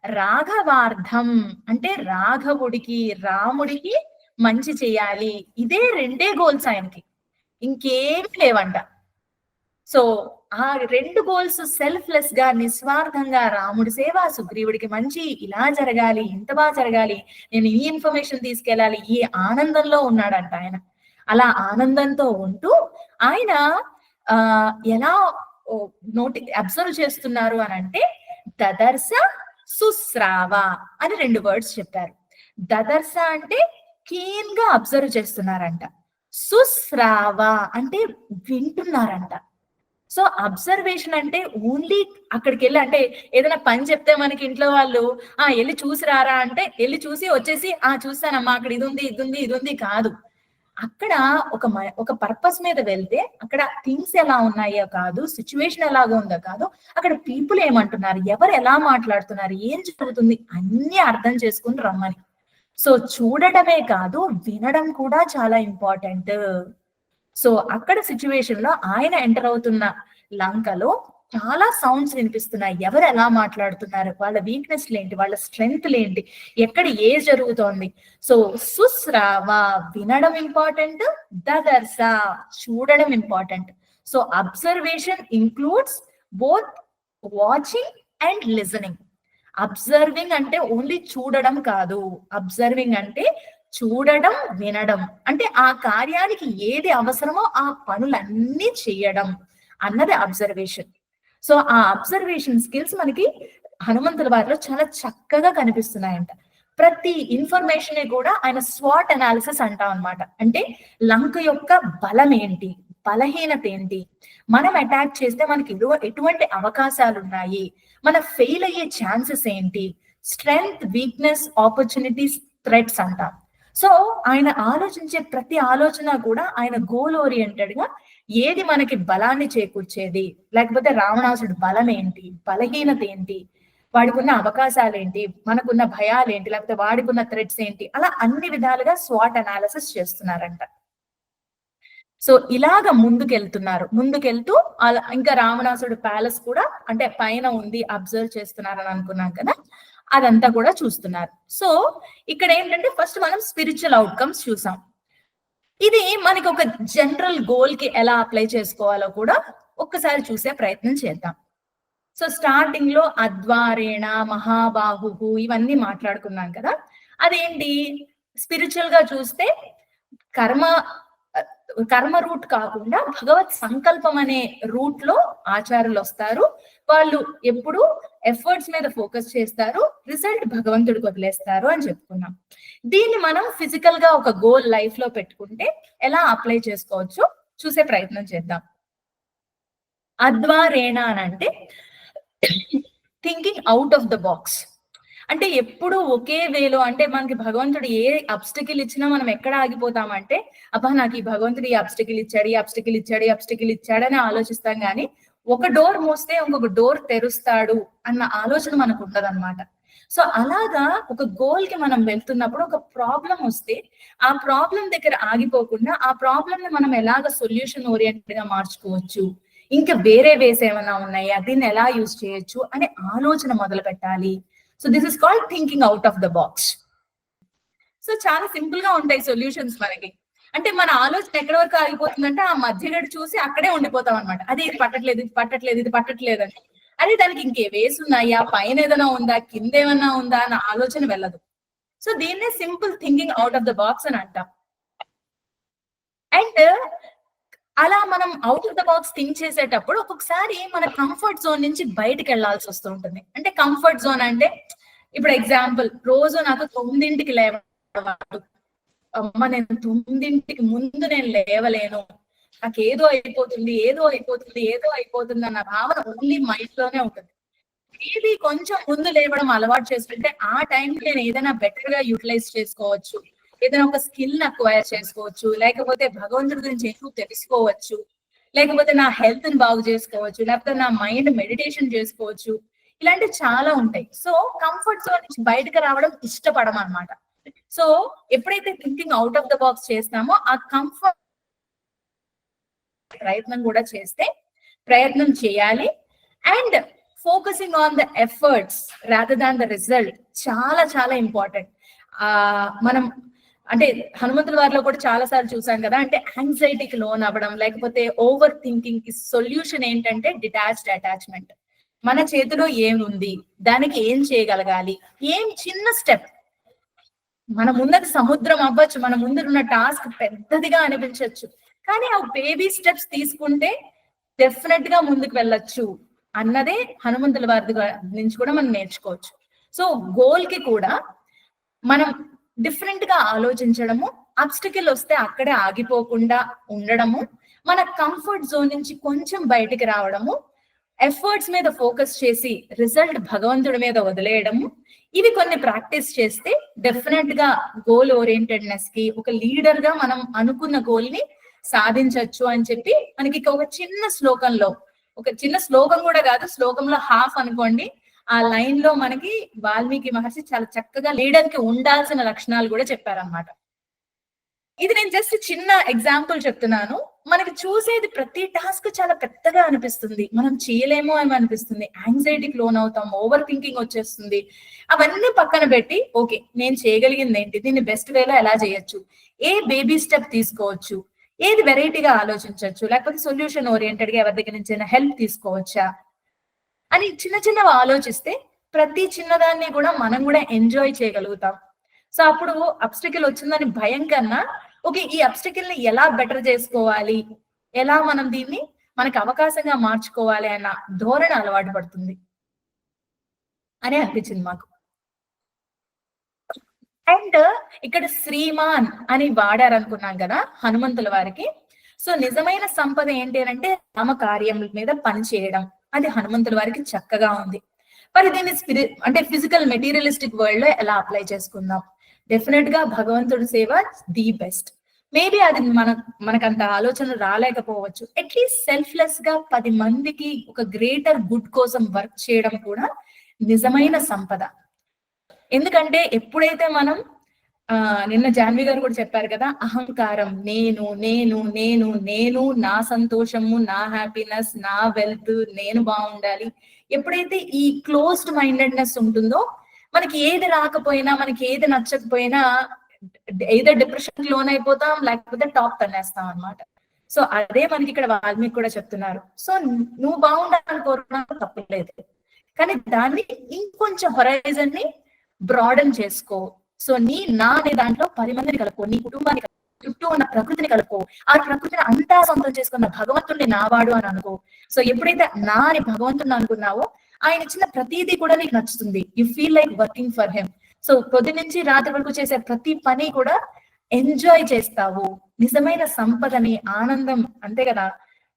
రాఘవార్థం అంటే రాఘవుడికి రాముడికి మంచి చేయాలి, ఇదే రెండే గోల్స్ ఆయనకి, ఇంకేమి లేవంట. సో ఆ రెండు గోల్స్ సెల్ఫ్లెస్ గా నిస్వార్థంగా రాముడి సేవ, సుగ్రీవుడికి మంచి, ఇలా జరగాలి, ఇంత బాగా జరగాలి, నేను ఈ ఇన్ఫర్మేషన్ తీసుకెళ్ళాలి, ఈ ఆనందంలో ఉన్నాడంట ఆయన. అలా ఆనందంతో ఉంటూ ఆయన ఎలా అబ్జర్వ్ చేస్తున్నారు అని అంటే దదర్శ సుశ్రావ అని 2 వర్డ్స్ చెప్పారు. దదర్శ అంటే కీన్ గా అబ్జర్వ్ చేస్తున్నారంట, సుశ్రావ అంటే వింటున్నారంట. సో అబ్జర్వేషన్ అంటే ఓన్లీ అక్కడికి వెళ్ళి, అంటే ఏదైనా పని చెప్తే మనకి ఇంట్లో వాళ్ళు వెళ్ళి చూసి రారా అంటే వెళ్ళి చూసి వచ్చేసి చూస్తానమ్మా అక్కడ ఇది ఉంది, ఇది ఉంది, ఇది ఉంది కాదు. అక్కడ ఒక పర్పస్ మీద వెళ్తే అక్కడ థింగ్స్ ఎలా ఉన్నాయో కాదు, సిచ్యువేషన్ ఎలాగో ఉందో కాదు, అక్కడ పీపుల్ ఏమంటున్నారు, ఎవరు ఎలా మాట్లాడుతున్నారు, ఏం జరుగుతుంది అన్ని అర్థం చేసుకుని రమ్మని. సో చూడటమే కాదు వినడం కూడా చాలా ఇంపార్టెంట్. సో అక్కడ సిచ్యువేషన్ లో ఆయన ఎంటర్ అవుతున్న లంకలో చాలా సౌండ్స్ వినిపిస్తున్నాయి, ఎవరు ఎలా మాట్లాడుతున్నారు, వాళ్ళ వీక్నెస్ ఏంటి, వాళ్ళ స్ట్రెంగ్త్ ఏంటి, ఎక్కడ ఏ జరుగుతోంది. సో సుశ్రావ వినడం ఇంపార్టెంట్, దదర్శ చూడడం important. So observation includes both watching and listening. Observing అంటే ఓన్లీ చూడడం కాదు, అబ్జర్వింగ్ అంటే చూడడం, వినడం, అంటే ఆ కార్యానికి ఏది అవసరమో ఆ పనులన్నీ చేయడం అన్నది అబ్జర్వేషన్. సో ఆ అబ్జర్వేషన్ స్కిల్స్ మనకి హనుమంతుల వారిలో చాలా చక్కగా కనిపిస్తున్నాయంట. ప్రతి ఇన్ఫర్మేషన్ కూడా ఆయన స్వాట్ అనాలిసిస్ అంటాం అనమాట. అంటే లంక యొక్క బలం ఏంటి, బలహీనత ఏంటి, మనం అటాక్ చేస్తే మనకి ఎటువంటి అవకాశాలు ఉన్నాయి, మన ఫెయిల్ అయ్యే ఛాన్సెస్ ఏంటి, స్ట్రెంగ్త్, వీక్నెస్, ఆపర్చునిటీస్, థ్రెట్స్ అంటాం. సో ఆయన ఆలోచించే ప్రతి ఆలోచన కూడా ఆయన గోల్ ఓరియంటెడ్ గా ఏది మనకి బలాన్ని చేకూర్చేది, లేకపోతే రావణాసుడి బలం ఏంటి, బలహీనత ఏంటి, వాడికున్న అవకాశాలు ఏంటి, మనకున్న భయాలు ఏంటి, లేకపోతే వాడికున్న థ్రెట్స్ ఏంటి, అలా అన్ని విధాలుగా స్వాట్ అనాలిసిస్ చేస్తున్నారంట. సో ఇలాగ ముందుకెళ్తూ ఇంకా రావణాసుడు ప్యాలెస్ కూడా అంటే పైన ఉంది, అబ్జర్వ్ చేస్తున్నారని అనుకున్నాం కదా, అదంతా కూడా చూస్తున్నారు. సో ఇక్కడ ఏంటంటే ఫస్ట్ మనం స్పిరిచువల్ అవుట్కమ్స్ చూసాం. ఇది మనకి ఒక జనరల్ గోల్ కి ఎలా అప్లై చేసుకోవాలో కూడా ఒక్కసారి చూసే ప్రయత్నం చేద్దాం. సో స్టార్టింగ్ లో అద్వారేణ, మహాబాహు ఇవన్నీ మాట్లాడుకున్నాం కదా. అదేంటి, స్పిరిచువల్ గా చూస్తే కర్మ రూట్ కాకుండా భగవత్ సంకల్పం అనే రూట్ లో ఆచార్యులు వస్తారు. వాళ్ళు ఎప్పుడు ఎఫర్ట్స్ మీద ఫోకస్ చేస్తారు, రిజల్ట్ భగవంతుడికి వదిలేస్తారు అని చెప్పుకున్నాం. దీన్ని మనం ఫిజికల్ గా ఒక గోల్ లైఫ్ లో పెట్టుకుంటే ఎలా అప్లై చేసుకోవచ్చో చూసే ప్రయత్నం చేద్దాం. అద్వారేణ అని అంటే thinking out of the box. అంటే ఎప్పుడు ఒకే వేలో, అంటే మనకి భగవంతుడు ఏ అబ్స్టికల్ ఇచ్చినా మనం ఎక్కడ ఆగిపోతామంటే అబ్బా నాకు ఈ భగవంతుడు ఈ అబ్స్టికల్ ఇచ్చాడు, ఈ అబ్స్టికల్ ఇచ్చాడు, ఈ అబ్స్టికల్ ఇచ్చాడు అని ఆలోచిస్తాం. కానీ ఒక డోర్ మూస్తే ఇంకొక డోర్ తెరుస్తాడు అన్న ఆలోచన మనకు ఉండదన్నమాట. సో అలాగా ఒక గోల్ కి మనం వెళ్తున్నప్పుడు ఒక ప్రాబ్లం వస్తే ఆ ప్రాబ్లం దగ్గర ఆగిపోకుండా ఆ ప్రాబ్లం ని మనం ఎలాగ సొల్యూషన్ ఓరియంటెడ్ గా మార్చుకోవచ్చు, ఇంకా వేరే వేస్ ఏమైనా ఉన్నాయా, దీన్ని ఎలా యూజ్ చేయొచ్చు అనే ఆలోచన మొదలు పెట్టాలి. So this is called thinking out of the box. So చాలా సింపుల్ గా ఉంటాయి సొల్యూషన్స్ మనకి. అంటే మన ఆలోచన ఎక్కడి వరకు ఆగిపోతుందంటే ఆ మధ్యగడి చూసి అక్కడే ఉండిపోతాం అనమాట. అదే ఇది పట్టట్లేదు, ఇది పట్టట్లేదు, ఇది పట్టట్లేదు అని. అదే దానికి ఇంకే వేసి ఉన్నాయా, పైన ఏదైనా ఉందా, కింద ఏమన్నా ఉందా అన్న ఆలోచన వెళ్ళదు. సో దీన్నే simple thinking out of the box అని అంటాం. అండ్ అలా మనం out of the box think చేసేటప్పుడు ఒక్కొక్కసారి మన కంఫర్ట్ జోన్ నుంచి బయటకు వెళ్లాల్సి వస్తూ ఉంటుంది. అంటే కంఫర్ట్ జోన్ అంటే ఇప్పుడు ఎగ్జాంపుల్, రోజు నాకు 9ంటికి లేవాలి, అమ్మ నేను 9ంటికి ముందు నేను లేవలేను, నాకు ఏదో అయిపోతుంది అన్న భావన ఓన్లీ మైండ్ లోనే ఉంటుంది. ఇది కొంచెం ముందు లేవడం అలవాటు చేసుకుంటే ఆ టైంకి నేను ఏదైనా బెటర్ గా యూటిలైజ్ చేసుకోవచ్చు, ఏదైనా ఒక స్కిల్ అక్వైర్ చేసుకోవచ్చు, లేకపోతే భగవంతుడి గురించి ఎక్కువ తెలుసుకోవచ్చు, లేకపోతే నా హెల్త్ ని బాగు చేసుకోవచ్చు, లేకపోతే నా మైండ్ మెడిటేషన్ చేసుకోవచ్చు. ఇలాంటివి చాలా ఉంటాయి. సో కంఫర్ట్ జోన్ నుంచి బయటకు రావడం ఇష్టపడం అనమాట. సో ఎప్పుడైతే thinking out of the box చేస్తామో ఆ కంఫర్ట్ ప్రయత్నం కూడా ప్రయత్నం చేయాలి. And focusing on the efforts rather than the result చాలా చాలా ఇంపార్టెంట్. మనం అంటే హనుమంతుల వారిలో కూడా చాలా సార్లు చూసాం కదా, అంటే యాంగ్జైటీకి లోన్ అవ్వడం, లేకపోతే ఓవర్ థింకింగ్ కి సొల్యూషన్ ఏంటంటే డిటాచ్డ్ అటాచ్మెంట్. మన చేతిలో ఏముంది, దానికి ఏం చేయగలగాలి, ఏం చిన్న స్టెప్, మన ముందర సముద్రం అవ్వచ్చు, మన ముందర ఉన్న టాస్క్ పెద్దదిగా అనిపించవచ్చు, కానీ ఆ బేబీ స్టెప్స్ తీసుకుంటే డెఫినెట్ గా ముందుకు వెళ్ళొచ్చు అన్నదే హనుమంతుల వారి నుంచి కూడా మనం నేర్చుకోవచ్చు. సో గోల్ కి కూడా మనం డిఫరెంట్ గా ఆలోచించడము, అబ్స్టికల్ వస్తే అక్కడే ఆగిపోకుండా ఉండడము, మన కంఫర్ట్ జోన్ నుంచి కొంచెం బయటికి రావడము, ఎఫర్ట్స్ మీద ఫోకస్ చేసి రిజల్ట్ భగవంతుడి మీద వదిలేయడము, ఇవి కొన్ని ప్రాక్టీస్ చేస్తే డెఫినెట్ గా గోల్ ఓరియంటెడ్నెస్ కి, ఒక లీడర్ గా మనం అనుకున్న గోల్ ని సాధించవచ్చు అని చెప్పి మనకి ఒక చిన్న శ్లోకంలో, ఒక చిన్న శ్లోకం కూడా కాదు, శ్లోకంలో హాఫ్ అనుకోండి, ఆ లైన్ లో మనకి వాల్మీకి మహర్షి చాలా చక్కగా లీడర్ కి ఉండాల్సిన లక్షణాలు కూడా చెప్పారనమాట. ఇది నేను జస్ట్ చిన్న ఎగ్జాంపుల్ చెప్తున్నాను. మనకి చూసేది ప్రతి టాస్క్ చాలా పెద్దగా అనిపిస్తుంది, మనం చేయలేమో అని అనిపిస్తుంది, యాంగ్జైటీకి లోన్ అవుతాం, ఓవర్ థింకింగ్ వచ్చేస్తుంది. అవన్నీ పక్కన పెట్టి ఓకే నేను చేయగలిగింది ఏంటి, దీన్ని బెస్ట్ వేలో ఎలా చేయొచ్చు, ఏ బేబీ స్టెప్ తీసుకోవచ్చు, ఏది వెరైటీగా ఆలోచించవచ్చు, లేకపోతే సొల్యూషన్ ఓరియంటెడ్ గా ఎవరి దగ్గర నుంచి హెల్ప్ తీసుకోవచ్చా అని చిన్న చిన్నవి ఆలోచిస్తే ప్రతి చిన్నదాన్ని కూడా మనం కూడా ఎంజాయ్ చేయగలుగుతాం. సో అప్పుడు అబ్స్టికల్ వచ్చిందని భయం కన్నా ఓకే ఈ అబ్స్టికల్ ని ఎలా బెటర్ చేసుకోవాలి, ఎలా మనం దీన్ని మనకి అవకాశంగా మార్చుకోవాలి అన్న ధోరణి అలవాటు పడుతుంది అని అనిపించింది మాకు. అండ్ ఇక్కడ శ్రీమాన్ అని వాడారు అనుకున్నాం కదా హనుమంతుల వారికి. సో నిజమైన సంపద ఏంటి అంటే రామ కార్యం మీద పని చేయడం, అది హనుమంతుల వారికి చక్కగా ఉంది. మరి దీన్ని అంటే ఫిజికల్ మెటీరియలిస్టిక్ వరల్డ్ లో ఎలా అప్లై చేసుకుందాం? డెఫినెట్ గా భగవంతుడి సేవ ది బెస్ట్. మేబీ అది మనకంత ఆలోచన రాలేకపోవచ్చు. అట్లీస్ట్ సెల్ఫ్లెస్ గా 10 మందికి ఒక గ్రేటర్ గుడ్ కోసం వర్క్ చేయడం కూడా నిజమైన సంపద. ఎందుకంటే ఎప్పుడైతే మనం నిన్న జాన్వి గారు కూడా చెప్పారు కదా, అహంకారం, నేను నేను నేను నేను నా సంతోషము, నా హ్యాపీనెస్, నా వెల్త్, నేను బాగుండాలి, ఎప్పుడైతే ఈ క్లోజ్డ్ మైండెడ్నెస్ ఉంటుందో మనకి ఏది రాకపోయినా, మనకి ఏది నచ్చకపోయినా ఏదో డిప్రెషన్ లోన్ అయిపోతాం, లేకపోతే టాప్ తన్నేస్తాం అనమాట. సో అదే మనకి ఇక్కడ వాల్మీకి కూడా చెప్తున్నారు. సో నువ్వు బాగుండాలని కోరుకున్నా తప్పలేదు, కానీ దాన్ని ఇంకొంచెం హొరైజన్ ని బ్రాడన్ చేసుకో. సో నా అనే దాంట్లో 10 మందిని కలుపుకో, నీ కుటుంబాన్ని చుట్టూ ఉన్న ప్రకృతిని కలుపుకో, ఆ ప్రకృతిని అంతా సొంతం చేసుకున్న భగవంతుడిని నావాడు అని అనుకో. సో ఎప్పుడైతే నా అని భగవంతుడిని అనుకున్నావో ఆయన ఇచ్చిన ప్రతిదీ కూడా నీకు నచ్చుతుంది. You feel like working for him. So పొద్దు నుంచి రాత్రి వరకు చేసే ప్రతి పని కూడా ఎంజాయ్ చేస్తావు. నిజమైన సంపదని, ఆనందం అంతే కదా,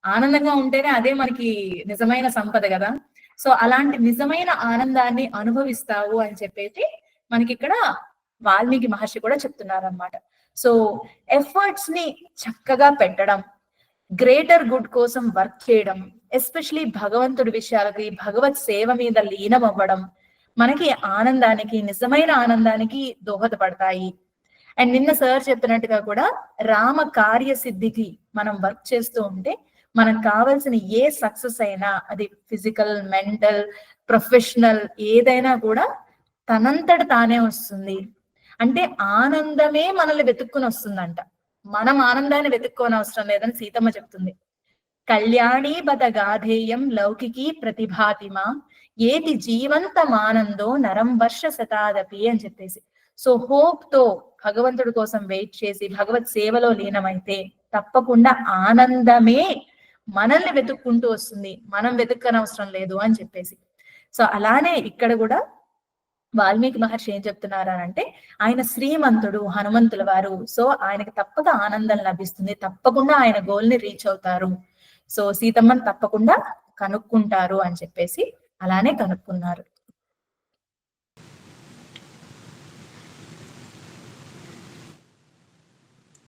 ఆనందంగా ఉంటేనే అదే మనకి నిజమైన సంపద కదా. సో అలాంటి నిజమైన ఆనందాన్ని అనుభవిస్తావు అని చెప్పేసి మనకి ఇక్కడ వాల్మీకి మహర్షి కూడా చెప్తున్నారు అనమాట. సో ఎఫర్ట్స్ ని చక్కగా పెట్టడం, గ్రేటర్ గుడ్ కోసం వర్క్ చేయడం, ఎస్పెషలీ భగవంతుడి విషయాలకి, భగవత్ సేవ మీద లీనం అవ్వడం, మనకి ఆనందానికి, నిజమైన ఆనందానికి దోహదపడతాయి. అండ్ నిన్న సార్ చెప్పినట్టుగా కూడా రామ కార్యసిద్ధికి మనం వర్క్ చేస్తూ ఉంటే మనకు కావాల్సిన ఏ సక్సెస్ అయినా, అది ఫిజికల్, మెంటల్, ప్రొఫెషనల్ ఏదైనా కూడా తనంతట తానే వస్తుంది. అంటే ఆనందమే మనల్ని వెతుక్కుని వస్తుందంట. మనం ఆనందాన్ని వెతుక్కోని అవసరం లేదని సీతమ్మ చెప్తుంది. కళ్యాణి బద గాధేయం లౌకికి ప్రతిభాతిమా ఏతి జీవంతమానందో నరం వర్ష శతాదపి అని చెప్పేసి. సో హోప్ తో భగవంతుడి కోసం వెయిట్ చేసి భగవత్ సేవలో లీనమైతే తప్పకుండా ఆనందమే మనల్ని వెతుక్కుంటూ వస్తుంది, మనం వెతుక్కనవసరం లేదు అని చెప్పేసి. సో అలానే ఇక్కడ కూడా వాల్మీకి మహర్షి ఏం చెప్తున్నారు అంటే, ఆయన శ్రీమంతుడు హనుమంతుల వారు. సో ఆయనకి తప్పక ఆనందం లభిస్తుంది, తప్పకుండా ఆయన గోల్ ని రీచ్ అవుతారు. సో సీతమ్మని తప్పకుండా కనుక్కుంటారు అని చెప్పేసి అలానే కనుక్కున్నారు.